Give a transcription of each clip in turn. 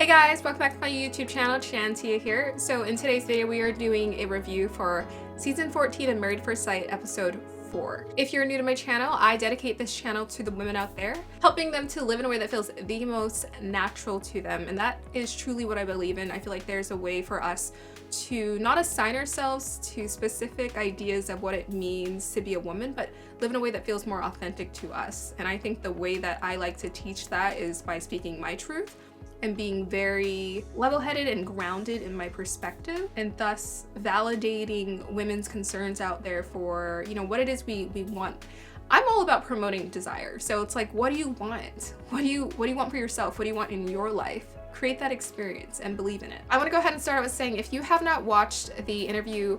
Hey guys, welcome back to my YouTube channel. Shantia here. So in today's video we are doing a review for season 14 of Married at First Sight episode 4. If you're new to my channel, I dedicate this channel to the women out there, helping them to live in a way that feels the most natural to them, and that is truly what I believe in. I feel like there's a way for us to not assign ourselves to specific ideas of what it means to be a woman, but live in a way that feels more authentic to us. And I think the way that I like to teach that is by speaking my truth and being very level-headed and grounded in my perspective, and thus validating women's concerns out there for, you know, what it is we want. I'm all about promoting desire. So it's like, what do you want? What do you want for yourself? What do you want in your life? Create that experience and believe in it. I want to go ahead and start out with saying, if you have not watched the interview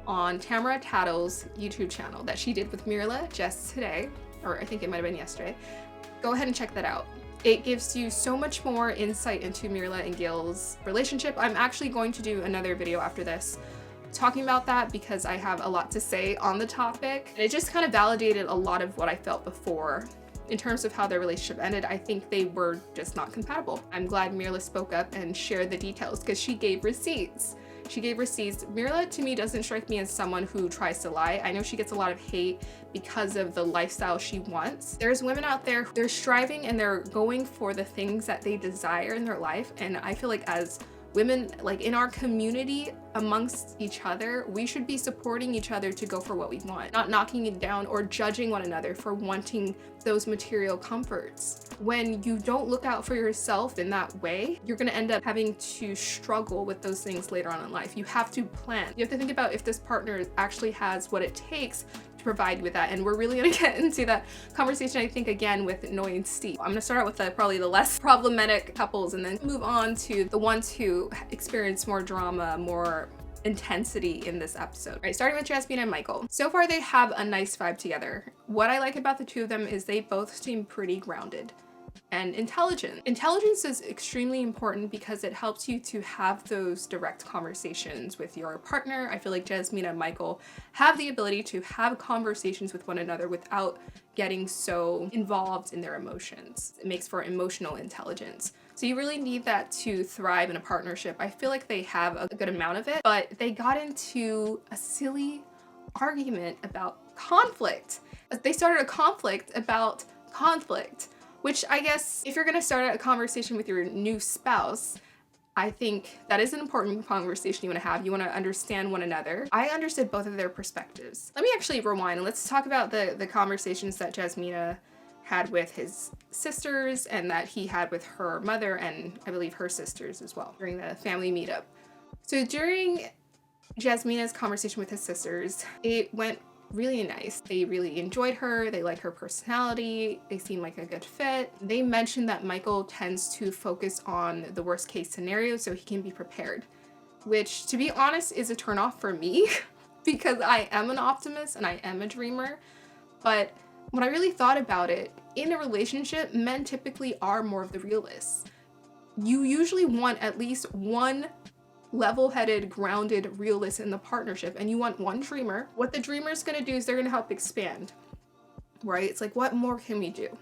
on Tamara Tattle's YouTube channel that she did with Mryla just today, or I think it might have been yesterday, go ahead and check that out. It gives you so much more insight into Mryla and Gil's relationship. I'm actually going to do another video after this talking about that because I have a lot to say on the topic. And it just kind of validated a lot of what I felt before in terms of how their relationship ended. I think they were just not compatible. I'm glad Mryla spoke up and shared the details because she gave receipts. Mryla, to me, doesn't strike me as someone who tries to lie. I know she gets a lot of hate because of the lifestyle she wants. There's women out there, they're striving and they're going for the things that they desire in their life. And I feel like as women, like in our community, amongst each other, we should be supporting each other to go for what we want, not knocking it down or judging one another for wanting those material comforts. When you don't look out for yourself in that way, you're gonna end up having to struggle with those things later on in life. You have to plan. You have to think about if this partner actually has what it takes to provide with that. And we're really gonna get into that conversation, I think, again with Noi and Steve. I'm gonna start out with probably the less problematic couples and then move on to the ones who experience more drama, more intensity in this episode. Right, starting with Jasmine and Michael. So far they have a nice vibe together. What I like about the two of them is they both seem pretty grounded and intelligent. Intelligence is extremely important because it helps you to have those direct conversations with your partner. I feel like Jasmine and Michael have the ability to have conversations with one another without getting so involved in their emotions. It makes for emotional intelligence. So you really need that to thrive in a partnership. I feel like they have a good amount of it, but they got into a silly argument about conflict. They started a conflict about conflict, which I guess if you're gonna start a conversation with your new spouse, I think that is an important conversation you want to have. You want to understand one another. I understood both of their perspectives. Let me actually rewind and let's talk about the conversations that Jasmine had with his sisters and that he had with her mother and I believe her sisters as well during the family meetup. So during Jasmina's conversation with his sisters, it went really nice. They really enjoyed her. They like her personality. They seem like a good fit. They mentioned that Michael tends to focus on the worst case scenario so he can be prepared, which to be honest is a turnoff for me because I am an optimist and I am a dreamer. But when I really thought about it, in a relationship, men typically are more of the realists. You usually want at least one level-headed, grounded realist in the partnership, and you want one dreamer. What the dreamer is going to do is they're going to help expand, right? It's like, what more can we do?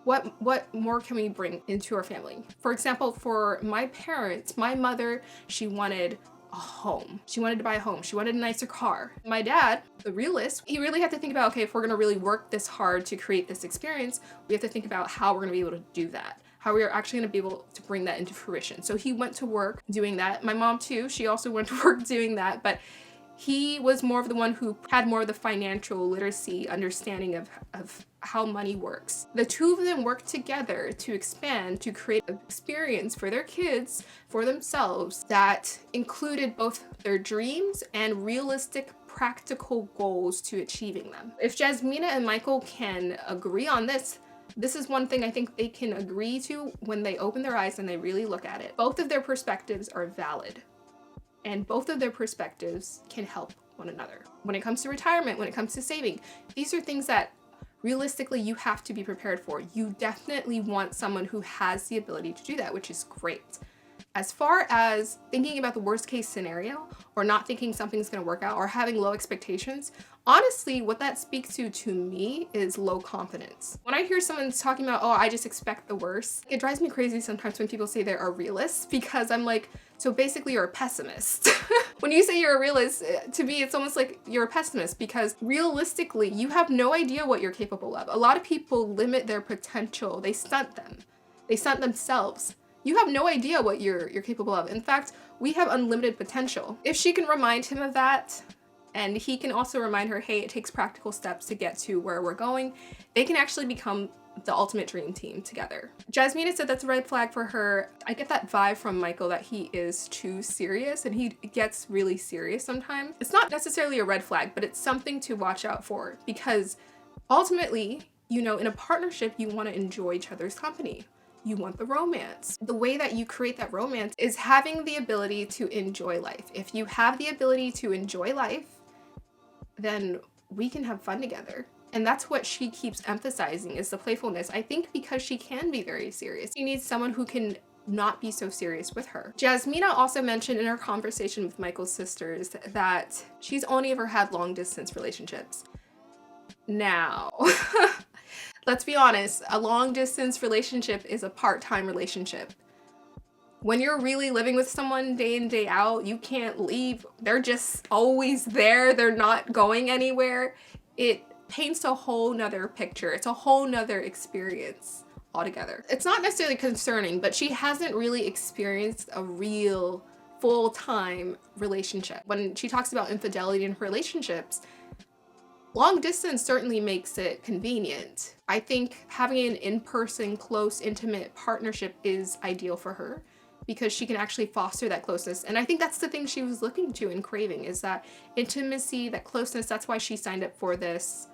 What more can we bring into our family? For example, for my parents, my mother, she wanted a home. She wanted to buy a home. She wanted a nicer car. My dad, the realist, he really had to think about, okay, if we're going to really work this hard to create this experience, we have to think about how we're going to be able to do that, how we are actually going to be able to bring that into fruition. So he went to work doing that. My mom too, she also went to work doing that, but he was more of the one who had more of the financial literacy understanding of how money works. The two of them worked together to expand, to create an experience for their kids, for themselves, that included both their dreams and realistic practical goals to achieving them. If Jasmine and Michael can agree on this is one thing I think they can agree to when they open their eyes and they really look at it. Both of their perspectives are valid. And both of their perspectives can help one another. When it comes to retirement, when it comes to saving, these are things that realistically you have to be prepared for. You definitely want someone who has the ability to do that, which is great. As far as thinking about the worst case scenario or not thinking something's gonna work out or having low expectations, Honestly, what that speaks to me is low confidence. When I hear someone talking about, oh, I just expect the worst, it drives me crazy sometimes when people say they are realists, because I'm like, so basically you're a pessimist. When you say you're a realist, to me, it's almost like you're a pessimist, because realistically, you have no idea what you're capable of. A lot of people limit their potential. They stunt them. They stunt themselves. You have no idea what you're capable of. In fact, we have unlimited potential. If she can remind him of that, and he can also remind her, hey, it takes practical steps to get to where we're going, they can actually become the ultimate dream team together. Jasmine said that's a red flag for her. I get that vibe from Michael that he is too serious, and he gets really serious sometimes. It's not necessarily a red flag, but it's something to watch out for, because ultimately, you know, in a partnership, you want to enjoy each other's company. You want the romance. The way that you create that romance is having the ability to enjoy life. If you have the ability to enjoy life, then we can have fun together. And that's what she keeps emphasizing, is the playfulness. I think because she can be very serious. She needs someone who can not be so serious with her. Jasmine also mentioned in her conversation with Michael's sisters that she's only ever had long distance relationships. Now, let's be honest, a long distance relationship is a part-time relationship. When you're really living with someone day in, day out, you can't leave. They're just always there. They're not going anywhere. It paints a whole nother picture. It's a whole nother experience altogether. It's not necessarily concerning, but she hasn't really experienced a real full-time relationship. When she talks about infidelity in relationships, long distance certainly makes it convenient. I think having an in-person, close, intimate partnership is ideal for her, because she can actually foster that closeness. And I think that's the thing she was looking to and craving, is that intimacy, that closeness. That's why she signed up for this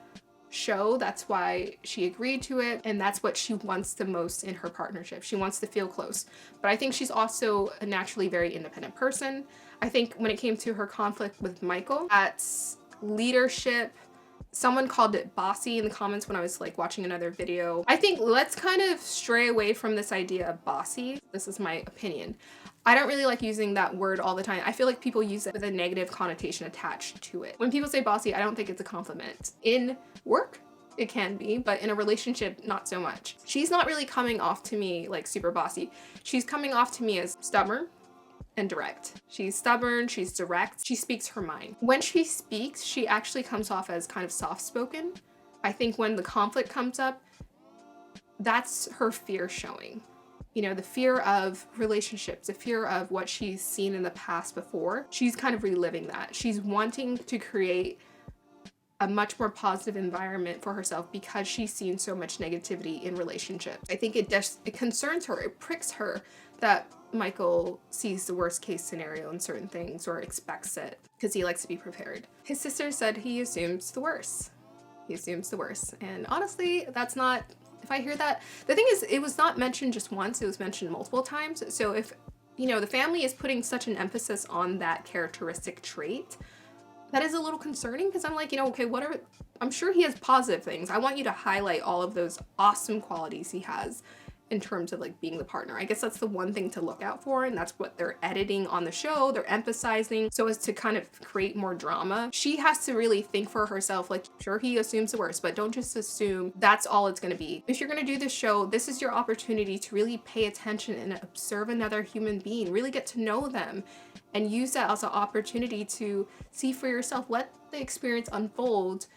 show. That's why she agreed to it. And that's what she wants the most in her partnership. She wants to feel close. But I think she's also a naturally very independent person. I think when it came to her conflict with Michael, that's leadership. Someone called it bossy in the comments when I was like watching another video. I think let's kind of stray away from this idea of bossy. This is my opinion. I don't really like using that word all the time. I feel like people use it with a negative connotation attached to it. When people say bossy, I don't think it's a compliment. In work, it can be, but in a relationship, not so much. She's not really coming off to me like super bossy. She's coming off to me as stubborn and direct. She's stubborn, she's direct, she speaks her mind. When she speaks, she actually comes off as kind of soft-spoken. I think when the conflict comes up, that's her fear showing. You know, the fear of relationships, the fear of what she's seen in the past before. She's kind of reliving that. She's wanting to create a much more positive environment for herself because she's seen so much negativity in relationships. I think it concerns her, it pricks her that Michael sees the worst case scenario in certain things or expects it because he likes to be prepared. His sister said he assumes the worst. He assumes the worst. And honestly, that's not, if I hear that, the thing is, it was not mentioned just once, it was mentioned multiple times. So if, you know, the family is putting such an emphasis on that characteristic trait, that is a little concerning because I'm like, you know, okay, whatever, I'm sure he has positive things. I want you to highlight all of those awesome qualities he has in terms of like being the partner. I guess that's the one thing to look out for, and that's what they're editing on the show. They're emphasizing so as to kind of create more drama. She has to really think for herself, like, sure, he assumes the worst, but don't just assume that's all it's gonna be. If you're gonna do this show, this is your opportunity to really pay attention and observe another human being, really get to know them, and use that as an opportunity to see for yourself, let the experience unfold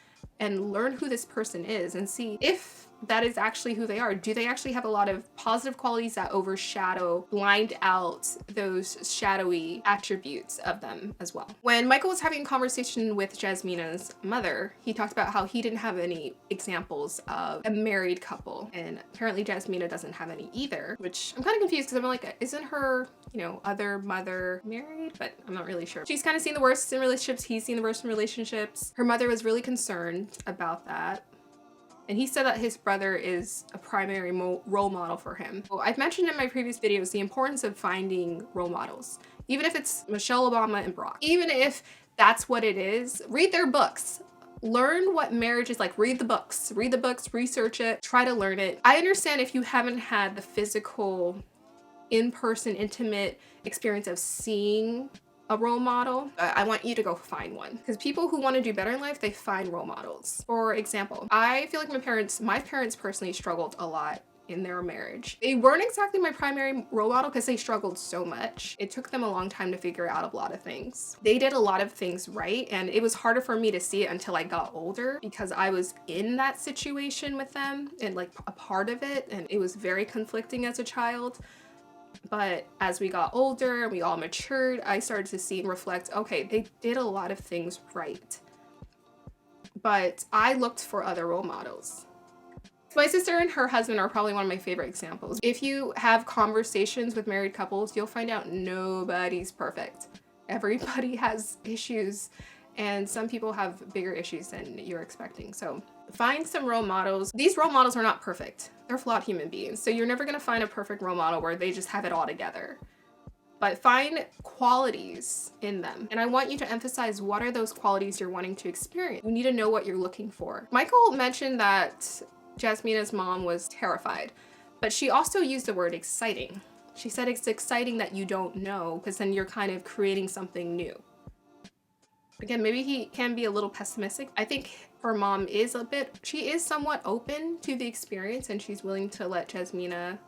and learn who this person is and see if that is actually who they are. Do they actually have a lot of positive qualities that overshadow, blind out those shadowy attributes of them as well? When Michael was having a conversation with Jasmina's mother, he talked about how he didn't have any examples of a married couple, and apparently Jasmina doesn't have any either, which I'm kind of confused because I'm like, isn't her, you know, other mother married? But I'm not really sure. She's kind of seen the worst in relationships. He's seen the worst in relationships. Her mother was really concerned about that. And he said that his brother is a primary role model for him. Well, I've mentioned in my previous videos the importance of finding role models. Even if it's Michelle Obama and Barack. Even if that's what it is, read their books. Learn what marriage is like. Read the books, research it, try to learn it. I understand if you haven't had the physical, in-person, intimate experience of seeing a role model, I want you to go find one. Because people who want to do better in life, they find role models. For example, I feel like my parents personally struggled a lot in their marriage. They weren't exactly my primary role model because they struggled so much. It took them a long time to figure out a lot of things. They did a lot of things right, and it was harder for me to see it until I got older because I was in that situation with them and like a part of it, and it was very conflicting as a child. But as we got older and we all matured, I started to see and reflect, okay, they did a lot of things right. But I looked for other role models. My sister and her husband are probably one of my favorite examples. If you have conversations with married couples, you'll find out nobody's perfect. Everybody has issues, and some people have bigger issues than you're expecting. So find some role models. These role models are not perfect. They're flawed human beings. So you're never gonna find a perfect role model where they just have it all together. But find qualities in them. And I want you to emphasize what are those qualities you're wanting to experience. You need to know what you're looking for. Michael mentioned that Jasmina's mom was terrified, but she also used the word exciting. She said it's exciting that you don't know, because then you're kind of creating something new. Again, maybe he can be a little pessimistic. I think her mom is she is somewhat open to the experience, and she's willing to let Jasmina's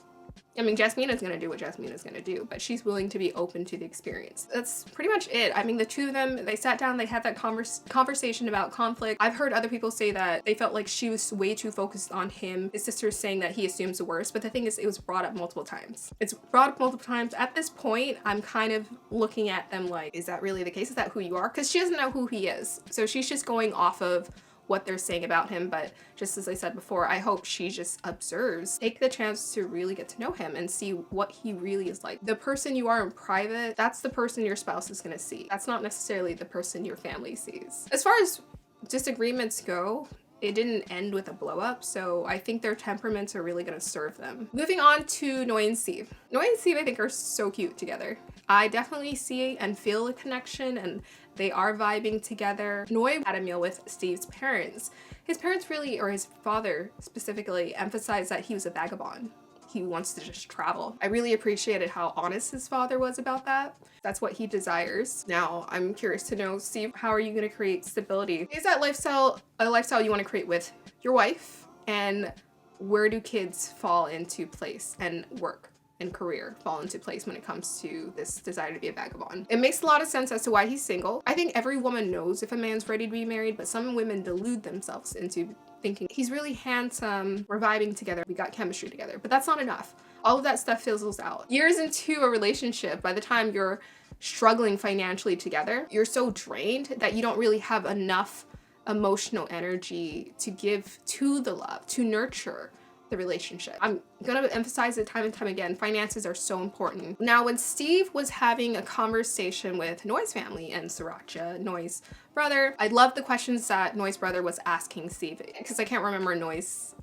gonna do what Jasmina's gonna do, but she's willing to be open to the experience. That's pretty much it. I mean, the two of them, they sat down, they had that conversation about conflict. I've heard other people say that they felt like she was way too focused on him. His sister's saying that he assumes the worst, but the thing is, it was brought up multiple times. It's brought up multiple times. At this point, I'm kind of looking at them like, is that really the case? Is that who you are? Because she doesn't know who he is. So she's just going off of what they're saying about him. But just as I said before, I hope she just observes. Take the chance to really get to know him and see what he really is like. The person you are in private, that's the person your spouse is gonna see. That's not necessarily the person your family sees. As far as disagreements go, it didn't end with a blow up, so I think their temperaments are really gonna serve them. Moving on to Noi and Steve. Noi and Steve, I think, are so cute together. I definitely see and feel a connection, and they are vibing together. Noi had a meal with Steve's parents. His parents really, or his father specifically, emphasized that he was a vagabond. He wants to just travel. I really appreciated how honest his father was about that. That's what he desires. Now, I'm curious to know, Steve, how are you gonna create stability? Is that lifestyle a lifestyle you wanna create with your wife? And where do kids fall into place, and work and career fall into place when it comes to this desire to be a vagabond? It makes a lot of sense as to why he's single. I think every woman knows if a man's ready to be married, but some women delude themselves into thinking he's really handsome, we're vibing together, we got chemistry together, but that's not enough. All of that stuff fizzles out. Years into a relationship, by the time you're struggling financially together, you're so drained that you don't really have enough emotional energy to give to the love, to nurture the relationship. I'm gonna emphasize it time and time again, finances are so important. Now, when Steve was having a conversation with Noi's family and Sriracha, Noi's brother, I love the questions that Noi's brother was asking Steve, because I can't remember Noi's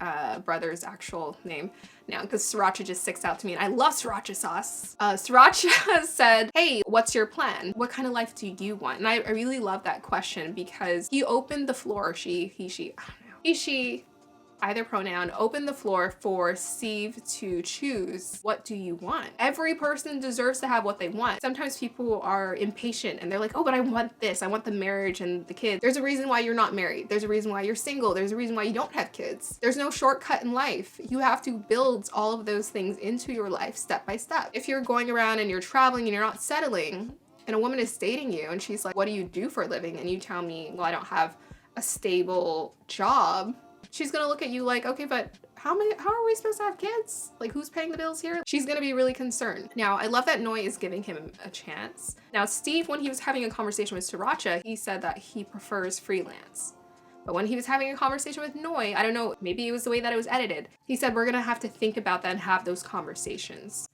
brother's actual name now, because Sriracha just sticks out to me, and I love Sriracha sauce. Sriracha said, hey, what's your plan? What kind of life do you want? And I really love that question, because he opened the floor, he, she, I don't know, he, she, either pronoun, open the floor for Steve to choose, what do you want? Every person deserves to have what they want. Sometimes people are impatient and they're like, oh, but I want this. I want the marriage and the kids. There's a reason why you're not married. There's a reason why you're single. There's a reason why you don't have kids. There's no shortcut in life. You have to build all of those things into your life step by step. If you're going around and you're traveling and you're not settling, and a woman is dating you and she's like, what do you do for a living? And you tell me, well, I don't have a stable job. She's gonna look at you like, okay, but how are we supposed to have kids? Like, who's paying the bills here? She's gonna be really concerned. Now, I love that Noi is giving him a chance. Now, Steve, when he was having a conversation with Sriracha, he said that he prefers freelance. But when he was having a conversation with Noi, I don't know, maybe it was the way that it was edited, he said, we're gonna have to think about that and have those conversations.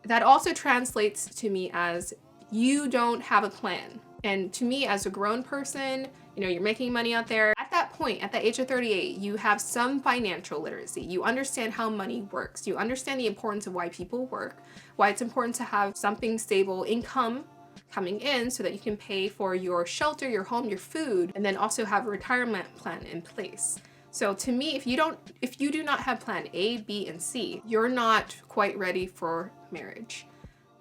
That also translates to me as, you don't have a plan. And to me, as a grown person, you know, you're making money out there. At that point, at the age of 38, you have some financial literacy. You understand how money works. You understand the importance of why people work, why it's important to have something stable income coming in so that you can pay for your shelter, your home, your food, and then also have a retirement plan in place. So to me, if you do not have plan A, B, and C, you're not quite ready for marriage.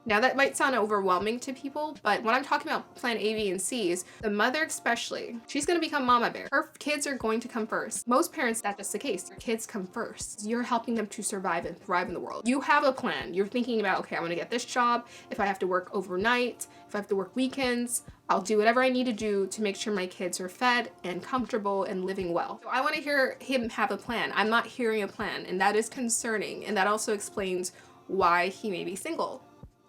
Now that might sound overwhelming to people, but when I'm talking about plan A, B, and C's, the mother especially, she's gonna become mama bear. Her kids are going to come first. Most parents, that's just the case. Your kids come first. You're helping them to survive and thrive in the world. You have a plan. You're thinking about, okay, I wanna get this job. If I have to work overnight, if I have to work weekends, I'll do whatever I need to do to make sure my kids are fed and comfortable and living well. So I wanna hear him have a plan. I'm not hearing a plan, and that is concerning, and that also explains why he may be single.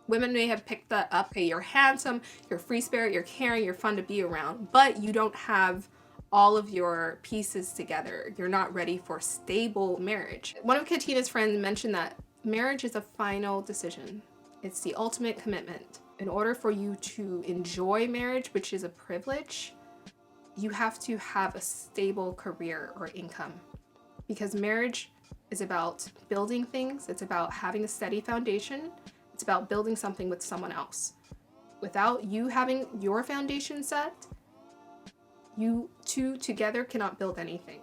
Women may have picked that up. Okay, you're handsome, you're free spirit, you're caring, you're fun to be around, but you don't have all of your pieces together. You're not ready for stable marriage. One of Katina's friends mentioned that marriage is a final decision. It's the ultimate commitment. In order for you to enjoy marriage, which is a privilege, you have to have a stable career or income, because marriage is about building things. It's about having a steady foundation. It's about building something with someone else. Without you having your foundation set, you two together cannot build anything.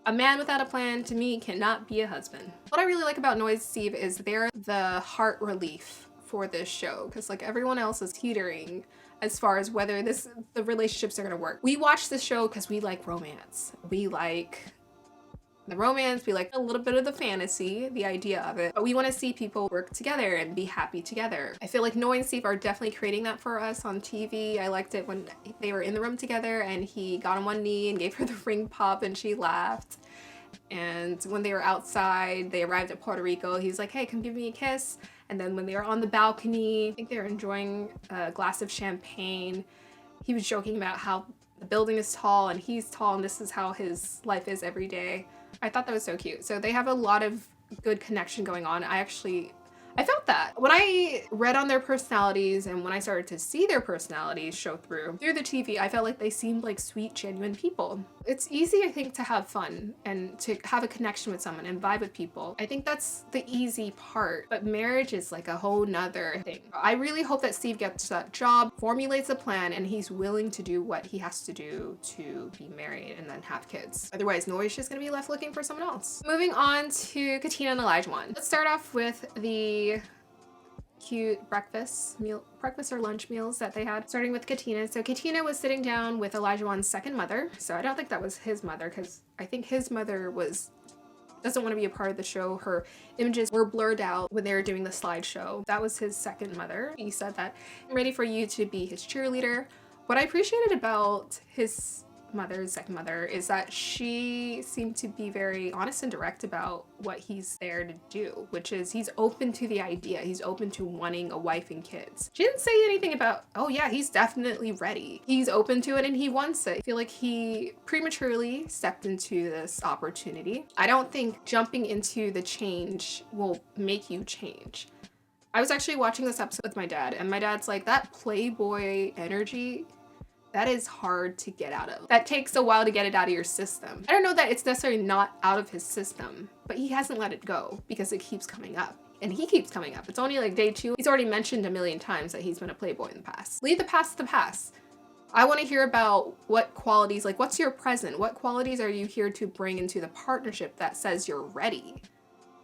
A man without a plan, to me, cannot be a husband. What I really like about Noi and Steve is they're the heart relief for this show, because like everyone else is teetering as far as whether the relationships are gonna work. We watch this show because we like romance. We like the romance, we like a little bit of the fantasy, the idea of it, but we want to see people work together and be happy together. I feel like Noi and Steve are definitely creating that for us on TV. I liked it when they were in the room together and he got on one knee and gave her the ring pop and she laughed. And when they were outside, they arrived at Puerto Rico, he's like, hey, come give me a kiss. And then when they were on the balcony, I think they were enjoying a glass of champagne, he was joking about how the building is tall and he's tall and this is how his life is every day. I thought that was so cute. So they have a lot of good connection going on. I felt that. When I read on their personalities and when I started to see their personalities show through the TV, I felt like they seemed like sweet, genuine people. It's easy, I think, to have fun and to have a connection with someone and vibe with people. I think that's the easy part, but marriage is like a whole nother thing. I really hope that Steve gets that job, formulates a plan, and he's willing to do what he has to do to be married and then have kids. Otherwise, Noi's just gonna be left looking for someone else. Moving on to Katina and Elijah one. Let's start off with the cute breakfast or lunch meals that they had, starting with Katina. So Katina was sitting down with Elijah one's second mother. So I don't think that was his mother, because I think his mother doesn't want to be a part of the show. Her images were blurred out when they were doing the slideshow. That was his second mother. He said that, I'm ready for you to be his cheerleader. What I appreciated about his second mother, is that she seemed to be very honest and direct about what he's there to do, which is he's open to the idea. He's open to wanting a wife and kids. She didn't say anything about, oh yeah, he's definitely ready. He's open to it and he wants it. I feel like he prematurely stepped into this opportunity. I don't think jumping into the change will make you change. I was actually watching this episode with my dad, and my dad's like, that playboy energy, that is hard to get out of. That takes a while to get it out of your system. I don't know that it's necessarily not out of his system, but he hasn't let it go because it keeps coming up. And he keeps coming up. It's only like day 2. He's already mentioned a million times that he's been a playboy in the past. Leave the past to the past. I want to hear about what qualities, like what's your present? What qualities are you here to bring into the partnership that says you're ready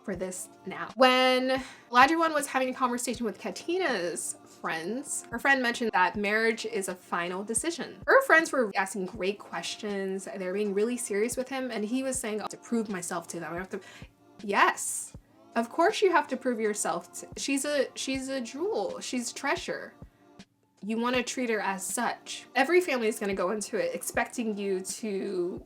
for this now? When Elijah one was having a conversation with Katina's friends, her friend mentioned that marriage is a final decision. Her friends were asking great questions. They were being really serious with him, and he was saying, I have to prove myself to them. I have to. Yes, of course you have to prove yourself. She's a jewel. She's a treasure. You want to treat her as such. Every family is going to go into it expecting you to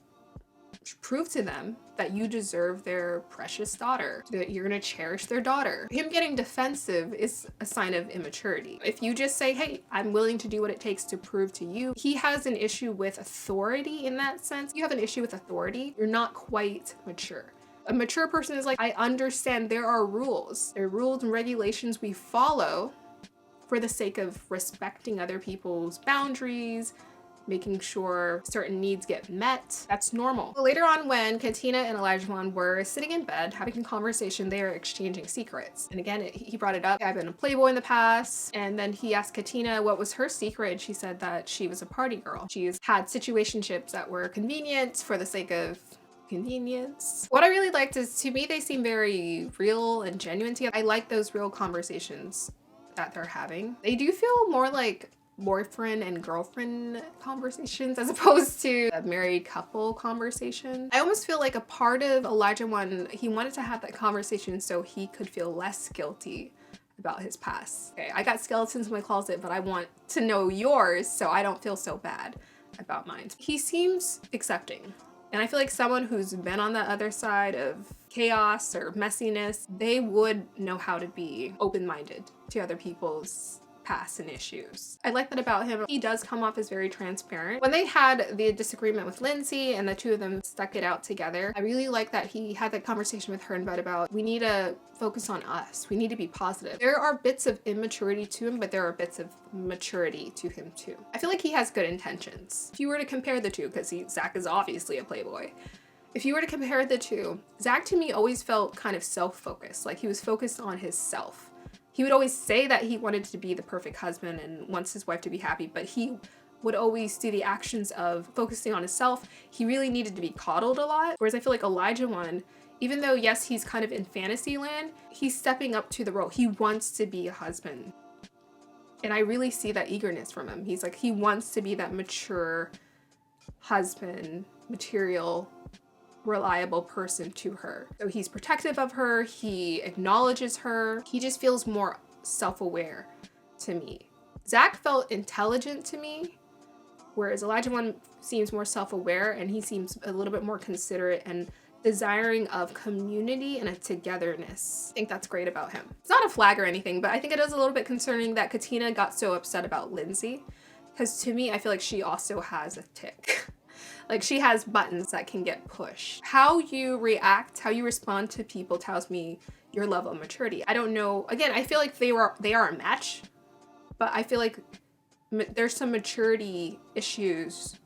prove to them that you deserve their precious daughter, that you're going to cherish their daughter. Him getting defensive is a sign of immaturity. If you just say, hey, I'm willing to do what it takes to prove to you, he has an issue with authority in that sense. You have an issue with authority, you're not quite mature. A mature person is like, I understand there are rules. There are rules and regulations we follow for the sake of respecting other people's boundaries, making sure certain needs get met. That's normal. Later on, when Katina and Elijah one were sitting in bed having a conversation, they were exchanging secrets. And again, he brought it up. I've been a playboy in the past. And then he asked Katina what was her secret. And she said that she was a party girl. She's had situationships that were convenient for the sake of convenience. What I really liked is, to me, they seem very real and genuine together. I like those real conversations that they're having. They do feel more like boyfriend and girlfriend conversations as opposed to a married couple conversation. I almost feel like a part of Elijah he wanted to have that conversation so he could feel less guilty about his past. Okay, I got skeletons in my closet, but I want to know yours so I don't feel so bad about mine. He seems accepting. And I feel like someone who's been on the other side of chaos or messiness, they would know how to be open-minded to other people's past and issues. I like that about him. He does come off as very transparent. When they had the disagreement with Lindsay and the two of them stuck it out together, I really like that he had that conversation with her in bed about, we need to focus on us. We need to be positive. There are bits of immaturity to him, but there are bits of maturity to him too. I feel like he has good intentions. If you were to compare the two, because Zach is obviously a playboy, if you were to compare the two, Zach to me always felt kind of self-focused, like he was focused on his self. He would always say that he wanted to be the perfect husband and wants his wife to be happy, but he would always do the actions of focusing on himself. He really needed to be coddled a lot. Whereas I feel like Elijah even though yes, he's kind of in fantasy land, he's stepping up to the role. He wants to be a husband. And I really see that eagerness from him. He's like, he wants to be that mature husband, material, reliable person to her. So he's protective of her, he acknowledges her, he just feels more self-aware to me. Zach felt intelligent to me, whereas Elijah seems more self-aware and he seems a little bit more considerate and desiring of community and a togetherness. I think that's great about him. It's not a flag or anything, but I think it is a little bit concerning that Katina got so upset about Lindsay, because to me, I feel like she also has a tick. Like she has buttons that can get pushed. How you react, how you respond to people tells me your level of maturity. I don't know. Again, I feel like they are a match, but I feel like there's some maturity issues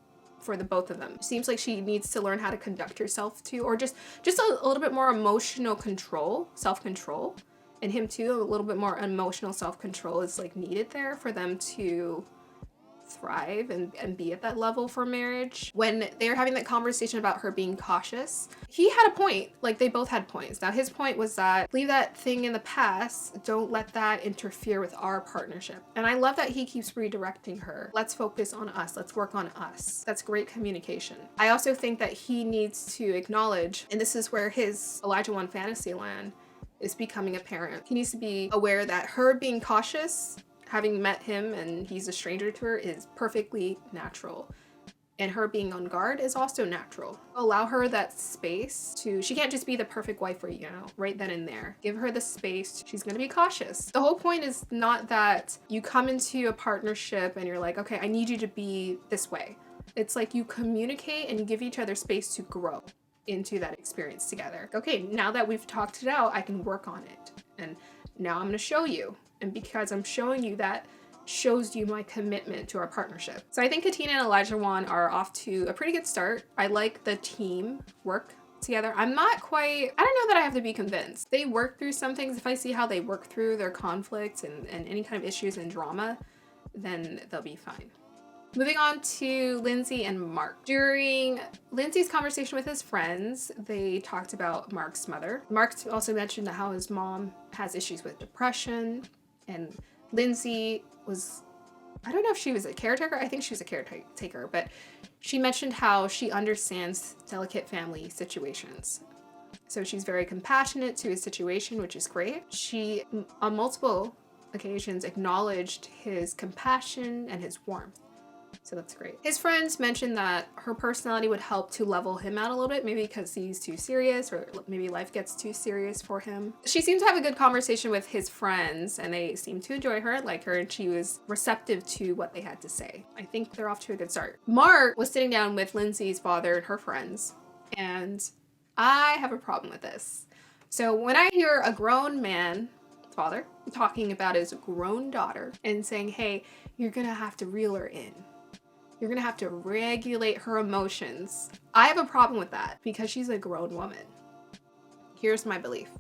for the both of them. It seems like she needs to learn how to conduct herself too, or just a little bit more emotional control, self-control. And him too, a little bit more emotional self-control is like needed there for them to thrive and be at that level for marriage. When they're having that conversation about her being cautious, he had a point. Like they both had points. Now his point was that leave that thing in the past, don't let that interfere with our partnership. And I love that he keeps redirecting her. Let's focus on us, let's work on us. That's great communication. I also think that he needs to acknowledge, and this is where his Elijah fantasy land is becoming apparent. He needs to be aware that her being cautious, having met him and he's a stranger to her, is perfectly natural. And her being on guard is also natural. Allow her that space she can't just be the perfect wife for you, right then and there. Give her the space. She's gonna be cautious. The whole point is not that you come into a partnership and you're like, okay, I need you to be this way. It's like you communicate and you give each other space to grow into that experience together. Okay, now that we've talked it out, I can work on it. And now I'm gonna show you. And because I'm showing you, that shows you my commitment to our partnership. So I think Katina and Elijah are off to a pretty good start. I like the team work together. I don't know that I have to be convinced. They work through some things. If I see how they work through their conflicts and any kind of issues and drama, then they'll be fine. Moving on to Lindsay and Mark. During Lindsay's conversation with his friends, they talked about Mark's mother. Mark also mentioned how his mom has issues with depression, and Lindsay I don't know if she was a caretaker. I think she was a caretaker, but she mentioned how she understands delicate family situations. So she's very compassionate to his situation, which is great. She, on multiple occasions, acknowledged his compassion and his warmth. So that's great. His friends mentioned that her personality would help to level him out a little bit, maybe because he's too serious or maybe life gets too serious for him. She seemed to have a good conversation with his friends and they seemed to enjoy her, like her, and she was receptive to what they had to say. I think they're off to a good start. Mark was sitting down with Lindsay's father and her friends, and I have a problem with this. So when I hear a grown man, father, talking about his grown daughter and saying, hey, you're gonna have to reel her in. You're gonna have to regulate her emotions. I have a problem with that because she's a grown woman. Here's my belief.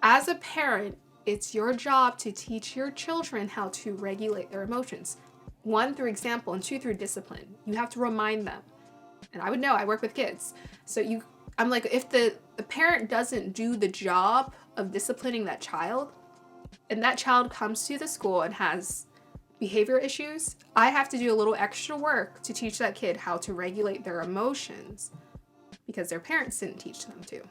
As a parent, it's your job to teach your children how to regulate their emotions. 1, through example, and 2, through discipline. You have to remind them. And I would know, I work with kids. So I'm like, if the parent doesn't do the job of disciplining that child, and that child comes to the school and has behavior issues, I have to do a little extra work to teach that kid how to regulate their emotions because their parents didn't teach them to.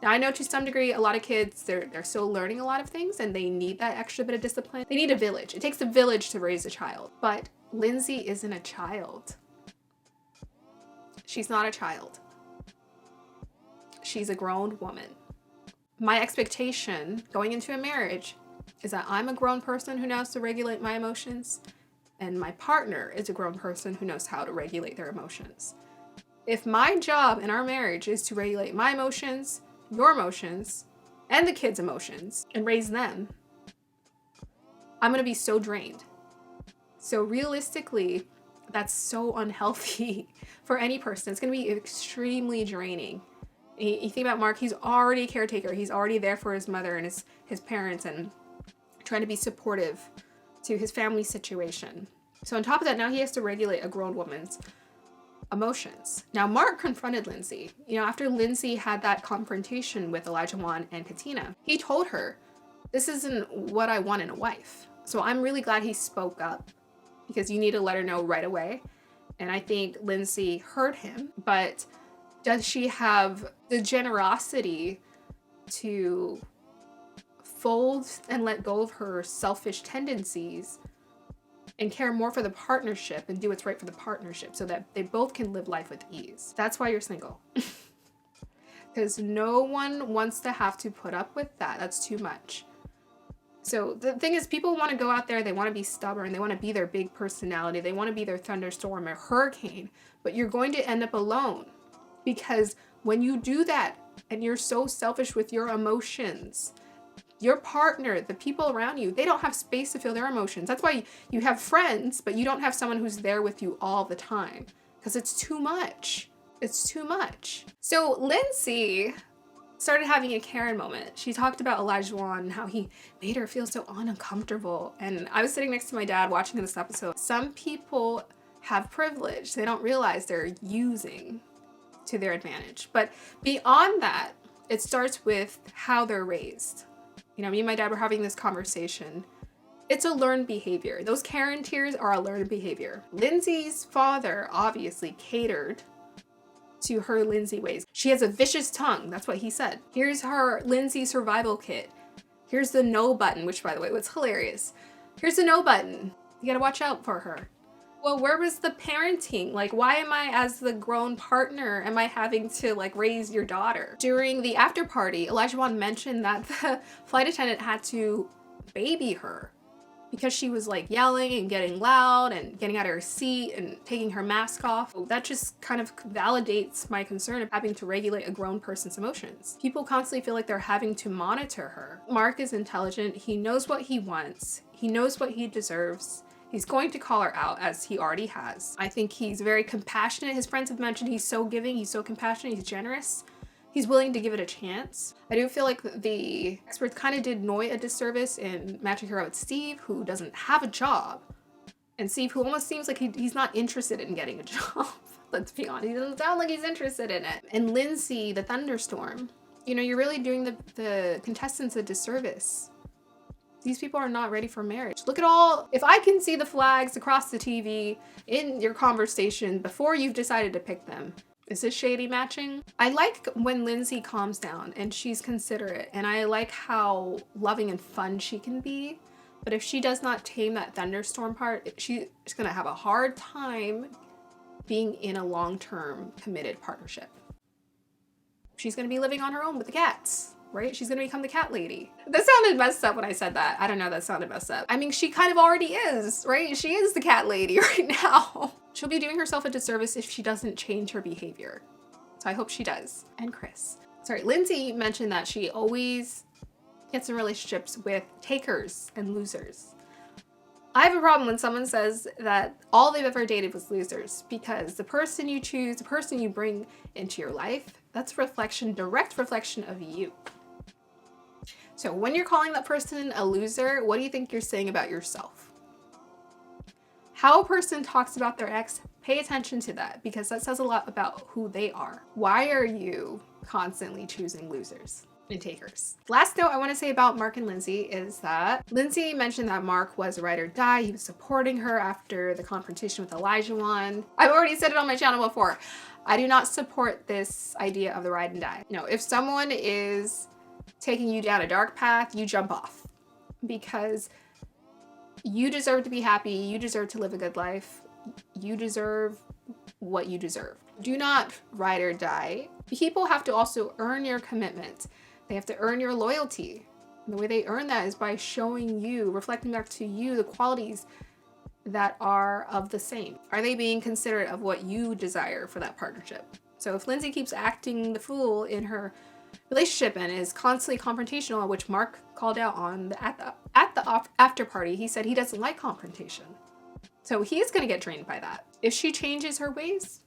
Now, I know to some degree, a lot of kids, they're still learning a lot of things and they need that extra bit of discipline. They need a village. It takes a village to raise a child. But Lindsay isn't a child. She's not a child. She's a grown woman. My expectation going into a marriage is that I'm a grown person who knows to regulate my emotions, and my partner is a grown person who knows how to regulate their emotions. If my job in our marriage is to regulate my emotions, your emotions, and the kids' emotions, and raise them, I'm gonna be so drained. So realistically, that's so unhealthy for any person. It's gonna be extremely draining. You think about Mark, he's already a caretaker. He's already there for his mother and his parents and trying to be supportive to his family situation. So on top of that, now he has to regulate a grown woman's emotions. Now, Mark confronted Lindsay. After Lindsay had that confrontation with Elijah and Katina, he told her, this isn't what I want in a wife. So I'm really glad he spoke up because you need to let her know right away. And I think Lindsay heard him, but does she have the generosity to fold and let go of her selfish tendencies and care more for the partnership and do what's right for the partnership so that they both can live life with ease? That's why you're single. Because no one wants to have to put up with that. That's too much. So the thing is, people want to go out there, they want to be stubborn, they want to be their big personality, they want to be their thunderstorm or hurricane, but you're going to end up alone. Because when you do that and you're so selfish with your emotions, your partner, the people around you, they don't have space to feel their emotions. That's why you have friends, but you don't have someone who's there with you all the time because it's too much. It's too much. So Lindsay started having a Karen moment. She talked about Elijah and how he made her feel so uncomfortable. And I was sitting next to my dad watching this episode. Some people have privilege. They don't realize they're using to their advantage. But beyond that, it starts with how they're raised. Me and my dad were having this conversation. It's a learned behavior. Those Karen tears are a learned behavior. Lindsay's father obviously catered to her Lindsay ways. She has a vicious tongue. That's what he said. Here's her Lindsay survival kit. Here's the no button, which by the way was hilarious. Here's the no button. You gotta watch out for her. Well, where was the parenting? Why am I, as the grown partner, am I having to raise your daughter? During the after party, Elijah mentioned that the flight attendant had to baby her because she was yelling and getting loud and getting out of her seat and taking her mask off. That just kind of validates my concern of having to regulate a grown person's emotions. People constantly feel like they're having to monitor her. Mark is intelligent. He knows what he wants. He knows what he deserves. He's going to call her out, as he already has. I think he's very compassionate. His friends have mentioned he's so giving, he's so compassionate, he's generous. He's willing to give it a chance. I do feel like the experts kind of did Noi a disservice in matching her up with Steve, who doesn't have a job. And Steve, who almost seems like he's not interested in getting a job. Let's be honest, he doesn't sound like he's interested in it. And Lindsay, the thunderstorm, you're really doing the contestants a disservice. These people are not ready for marriage. Look at if I can see the flags across the TV in your conversation before you've decided to pick them, is this shady matching? I like when Lindsay calms down and she's considerate, and I like how loving and fun she can be. But if she does not tame that thunderstorm part, she's gonna have a hard time being in a long-term committed partnership. She's gonna be living on her own with the cats. Right? She's gonna become the cat lady. That sounded messed up when I said that. I don't know, that sounded messed up. I mean, she kind of already is, right? She is the cat lady right now. She'll be doing herself a disservice if she doesn't change her behavior. So I hope she does. And Lindsay mentioned that she always gets in relationships with takers and losers. I have a problem when someone says that all they've ever dated was losers, because the person you choose, the person you bring into your life, that's direct reflection of you. So when you're calling that person a loser, what do you think you're saying about yourself? How a person talks about their ex, pay attention to that, because that says a lot about who they are. Why are you constantly choosing losers? and takers. Last note I want to say about Mark and Lindsay is that Lindsay mentioned that Mark was a ride or die. He was supporting her after the confrontation with Elijah one. I've already said it on my channel before. I do not support this idea of the ride and die. No, if someone is taking you down a dark path, you jump off, because you deserve to be happy. You deserve to live a good life. You deserve what you deserve. Do not ride or die. People have to also earn your commitment. They have to earn your loyalty. And the way they earn that is by showing you, reflecting back to you, the qualities that are of the same. Are they being considerate of what you desire for that partnership? So if Lindsay keeps acting the fool in her relationship and is constantly confrontational, which Mark called out on at the after party, he said he doesn't like confrontation. So he's going to get drained by that. If she changes her ways,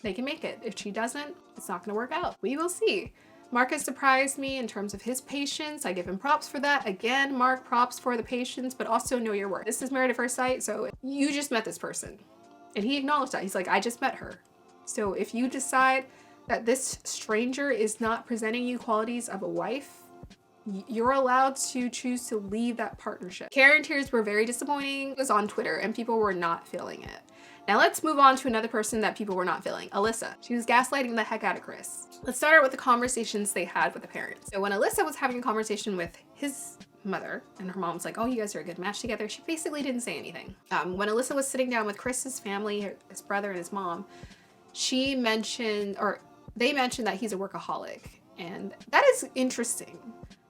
they can make it. If she doesn't, it's not going to work out. We will see. Mark has surprised me in terms of his patience. I give him props for that. Again, Mark, props for the patience, but also know your worth. This is Married at First Sight, so you just met this person. And he acknowledged that. He's like, I just met her. So if you decide that this stranger is not presenting you qualities of a wife, you're allowed to choose to leave that partnership. Karen tears were very disappointing. It was on Twitter and people were not feeling it. Now let's move on to another person that people were not feeling, Alyssa. She was gaslighting the heck out of Chris. Let's start out with the conversations they had with the parents. So when Alyssa was having a conversation with his mother and her mom was like, oh, you guys are a good match together, she basically didn't say anything. When Alyssa was sitting down with Chris's family, his brother and his mom, they mentioned that he's a workaholic. And that is interesting.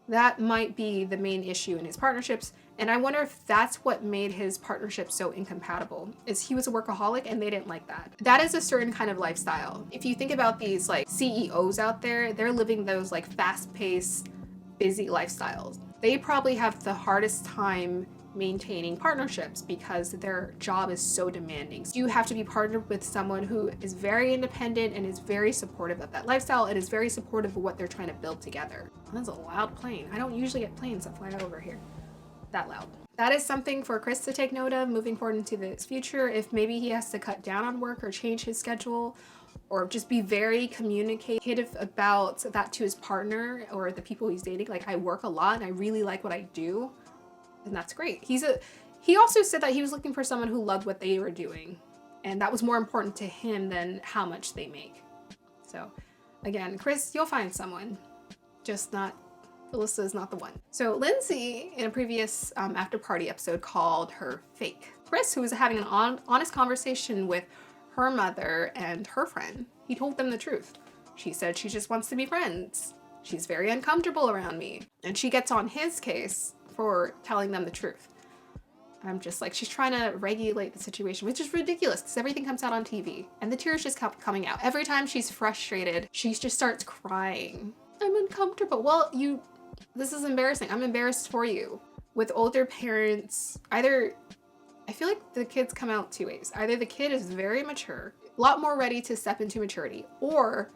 That might be the main issue in his partnerships. And I wonder if that's what made his partnership so incompatible, is he was a workaholic and they didn't like that. That is a certain kind of lifestyle. If you think about these like CEOs out there, they're living those like fast-paced, busy lifestyles. They probably have the hardest time maintaining partnerships because their job is so demanding. So you have to be partnered with someone who is very independent and is very supportive of that lifestyle and is very supportive of what they're trying to build together. That's a loud plane. I don't usually get planes that fly over here that loud. That is something for Chris to take note of moving forward into his future. If maybe he has to cut down on work or change his schedule, or just be very communicative about that to his partner or the people he's dating. Like, I work a lot and I really like what I do. And that's great. He also said that he was looking for someone who loved what they were doing. And that was more important to him than how much they make. So again, Chris, you'll find someone, just not, Alyssa is not the one. So Lindsay, in a previous after party episode, called her fake. Chris, who was having an honest conversation with her mother and her friend, he told them the truth. She said she just wants to be friends. She's very uncomfortable around me. And she gets on his case for telling them the truth. I'm just like, she's trying to regulate the situation, which is ridiculous because everything comes out on TV and the tears just kept coming out. Every time she's frustrated, she just starts crying. I'm uncomfortable. Well, this is embarrassing. I'm embarrassed for you. With older parents, I feel like the kids come out two ways. Either the kid is very mature, a lot more ready to step into maturity, or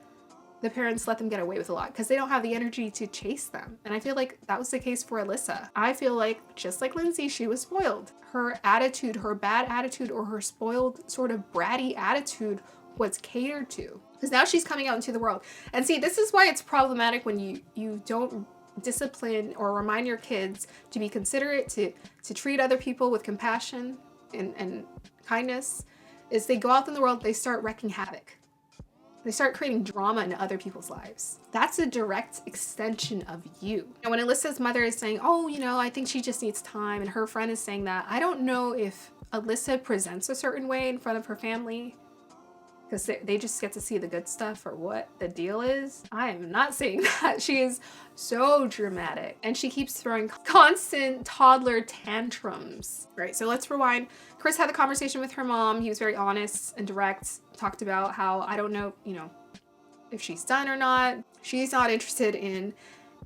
the parents let them get away with a lot because they don't have the energy to chase them. And I feel like that was the case for Alyssa. I feel like, just like Lindsay, she was spoiled. Her attitude, her bad attitude, or her spoiled sort of bratty attitude was catered to. Because now she's coming out into the world. And see, this is why it's problematic when you don't discipline or remind your kids to be considerate, to treat other people with compassion and kindness. Is they go out in the world, they start wreaking havoc. They start creating drama in other people's lives. That's a direct extension of you. And when Alyssa's mother is saying, oh, I think she just needs time, and her friend is saying that, I don't know if Alyssa presents a certain way in front of her family because they just get to see the good stuff or what the deal is. I am not saying that. She is so dramatic and she keeps throwing constant toddler tantrums. Right, so let's rewind. Chris had the conversation with her mom. He was very honest and direct, talked about how, I don't know, if she's done or not. She's not interested in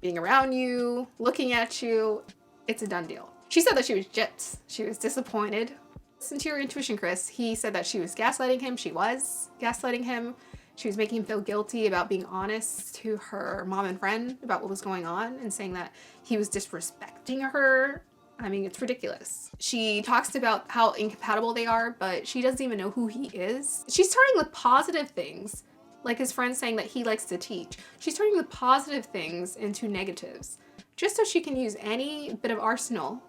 being around you, looking at you. It's a done deal. She said that she was gypped. She was disappointed. Listen to your intuition, Chris. He said that she was gaslighting him. She was gaslighting him. She was making him feel guilty about being honest to her mom and friend about what was going on and saying that he was disrespecting her. I mean, it's ridiculous. She talks about how incompatible they are, but she doesn't even know who he is. She's starting with positive things Like his friend saying that he likes to teach. She's turning the positive things into negatives, just so she can use any bit of arsenal,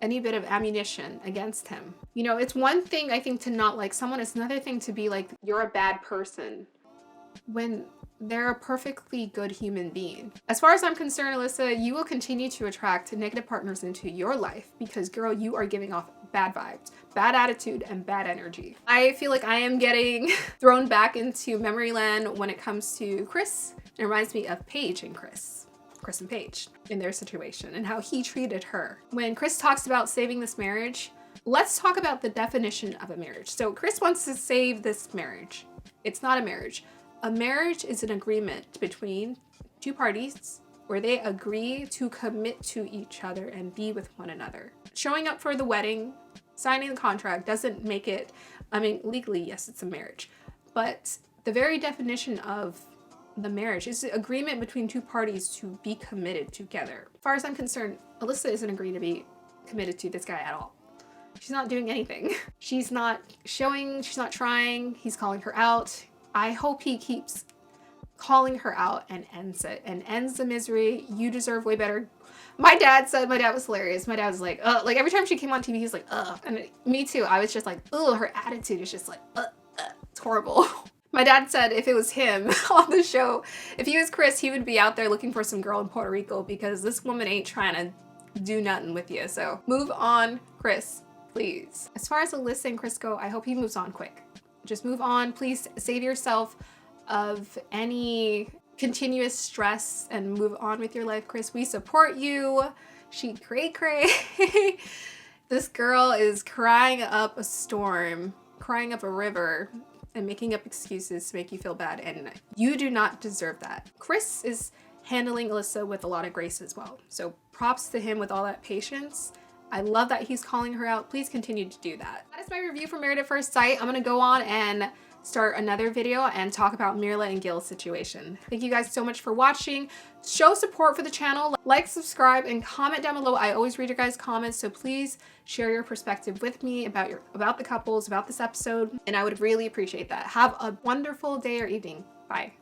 any bit of ammunition against him. You know, it's one thing, I think, to not like someone. It's another thing to be like, you're a bad person, when they're a perfectly good human being. As far as I'm concerned, Alyssa, you will continue to attract negative partners into your life because, girl, you are giving off bad vibes, bad attitude, and bad energy. I feel like I am getting thrown back into memory land when it comes to Chris. It reminds me of Paige and Chris and Paige in their situation and how he treated her. When Chris talks about saving this marriage, let's talk about the definition of a marriage. So Chris wants to save this marriage. It's not a marriage. A marriage is an agreement between two parties where they agree to commit to each other and be with one another. Showing up for the wedding, signing the contract doesn't make it, I mean, legally, yes, it's a marriage, but the very definition of the marriage is an agreement between two parties to be committed together. As far as I'm concerned, Alyssa isn't agreeing to be committed to this guy at all. She's not doing anything. She's not showing, she's not trying. He's calling her out. I hope he keeps calling her out and ends it and ends the misery. You deserve way better. My dad was hilarious. My dad was like, ugh. Like every time she came on TV, he's like, ugh. And me too. I was just like, ugh, her attitude is just like, it's horrible. My dad said if it was him on the show, if he was Chris, he would be out there looking for some girl in Puerto Rico because this woman ain't trying to do nothing with you. So move on, Chris, please. As far as Alyssa and Chris go, I hope he moves on quick. Just move on. Please save yourself of any continuous stress and move on with your life, Chris. We support you. She cray. This girl is crying up a storm, crying up a river, and making up excuses to make you feel bad, and you do not deserve that. Chris is handling Alyssa with a lot of grace as well. So props to him with all that patience. I love that he's calling her out. Please continue to do that. That is my review for Married at First Sight. I'm gonna go on and start another video and talk about Mryla and Gil's situation. Thank you guys so much for watching. Show support for the channel. Like, subscribe, and comment down below. I always read your guys' comments, so please share your perspective with me about the couples, about this episode, and I would really appreciate that. Have a wonderful day or evening. Bye.